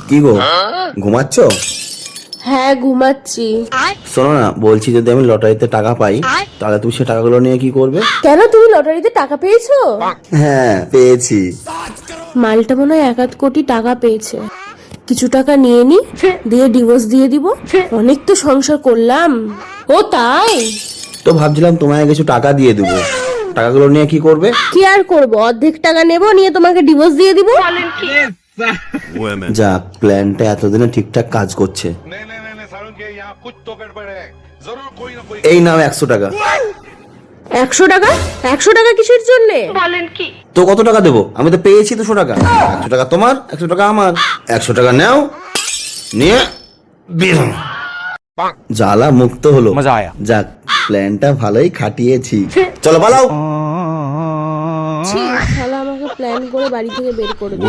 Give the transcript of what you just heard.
কি গো, ঘুমাচ্ছ? হ্যাঁ ঘুমাচ্ছি। শোনো না, বলছি যদি আমি লটারিতে টাকা পাই তাহলে তুমি সে টাকাগুলো নিয়ে কি করবে? কেন, তুমি লটারিতে টাকা পেয়েছো? হ্যাঁ পেয়েছি। মালটা মনে হয় 1 কোটি টাকা পেয়েছে। কিছু টাকা নিয়ে নি, দিয়ে ডিভোর্স দিয়ে দিব। অনেক তো সংসার করলাম। ও তাই? তো ভাবছিলাম তোমায় কিছু টাকা দিয়ে দেবো, টাকাগুলো নিয়ে কি করবে? কি আর করবো, অর্ধেক টাকা নেব, নিয়ে তোমাকে ডিভোর্স দিয়ে দিব। যাক, প্ল্যানটা এতদিনে ঠিকঠাক কাজ করছে। नहीं नहीं नहीं नहीं सारुण के यहाँ कुछ तो गड़बड़ है जरूर कोई ना कोई। এই নাও 100 টাকা। 100 টাকা? 100 টাকা কিসের জন্য? তো কত টাকা দেবো? আমি তো পেয়েছি 200 টাকা। 100 টাকা তোমার, 100 টাকা আমার। 100 টাকা নাও, নিয়ে বের হও। জ্বালা মুক্ত হলো। মজা আয়া। যাক, প্ল্যানটা ভালোই খাটিয়েছি। চলো পালাও। ছি, শালা আমাকে প্ল্যান করে বাড়ি থেকে বের করে দিল।